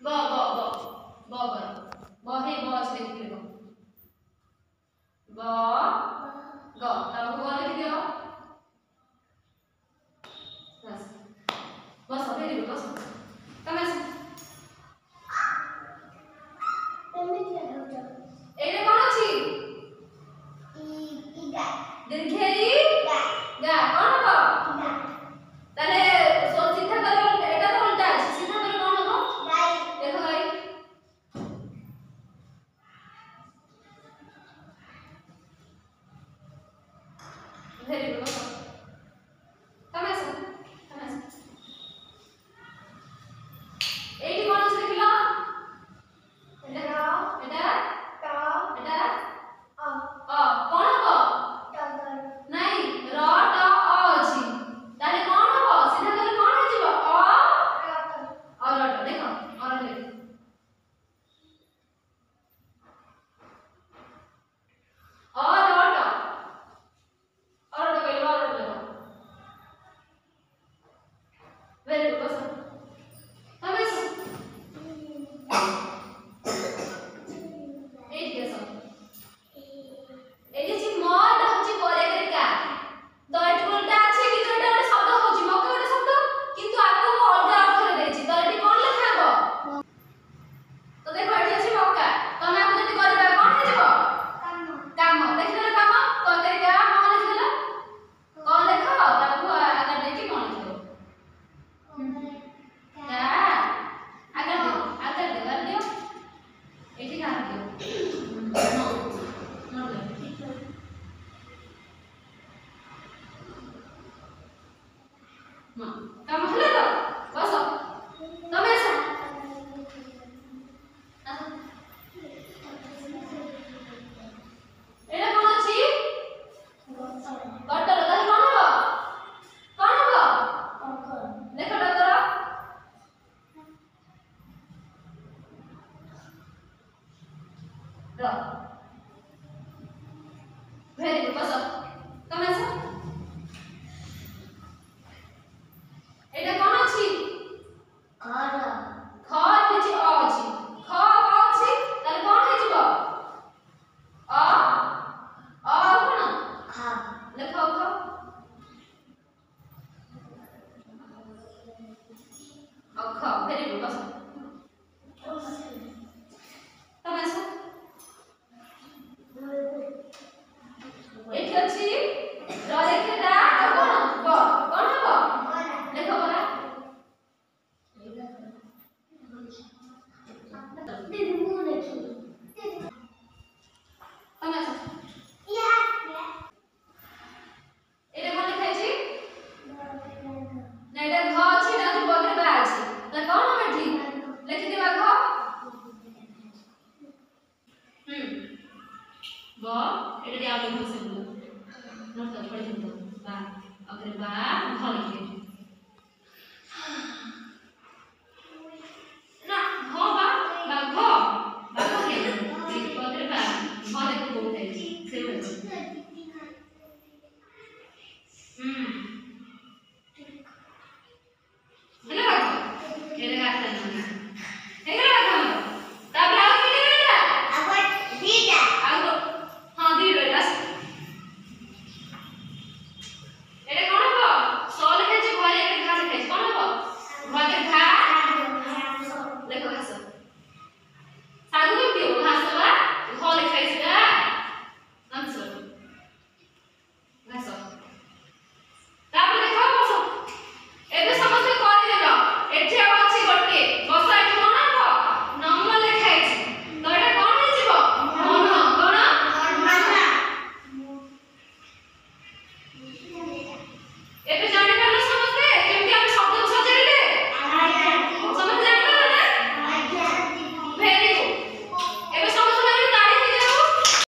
ब ब ब ब ब हे ब से लिख लो ब ग तब ग लिख दियो बस बस वेरी गुड बस तमे एने कोन अछि इ गा दीर्घई गा कोन हबो गा ताले सो सीधा करियो एटा तो उल्टा अछि सीधा करियो कोन हबो गाई देखो गाई वेरी गुड बस तमे एटी कोन अछि देखिलो एटा एटा ट एटा अ कोन हबो नहीं र ट अ अछि ताले कोन हबो सीधा कले कोन हो जिवो अ र ट देखो और ले और ट कइलो और ले वेरी गुड बस तमे एट के सब एटी छि मड होछि करे करिका तो एटी उल्टा अछि कि जोटा ଗୋଟେ ଶବ୍ଦ होछि ମକେ ଗୋଟେ ଶବ୍ଦ କିନ୍ତୁ ଆକୁ ମୁଁ ଅଲଗା ଅକ୍ଷର ଦେଇଛି ତ ଏଟି कोन ଲେଖା ହବ तो देखो एटी अछि मक्का तमे आକୁ जति करबा कोन हे जिवो काम देखिले काम तो करिका हम लिखिला कोन लेखो ताकू आगा देखि कोन लिखो का आगा दियो एटी का दियो नो नो ले हां काम हले तो बस तमे एटा कोन अछि गटर ताले कोन हबो देखो डकर र वेरी गुड बस तमे एटा कोन अछि घर घर अछि अ अछि ख अ अछि ताले कोन हे जिवो अ कोन खा लेखो ख ख वेरी गुड बस तमे एठी अछि र लेखेटा कोन ब कोन हबो देखो बरा दीदी मु देखि तमे या एटा कोन लिखाइ छी ना एटा घ अछि ना तो बगल बा अछि त कोन हबे ठीक लिखि देबा घ ब एटा दिया लिखो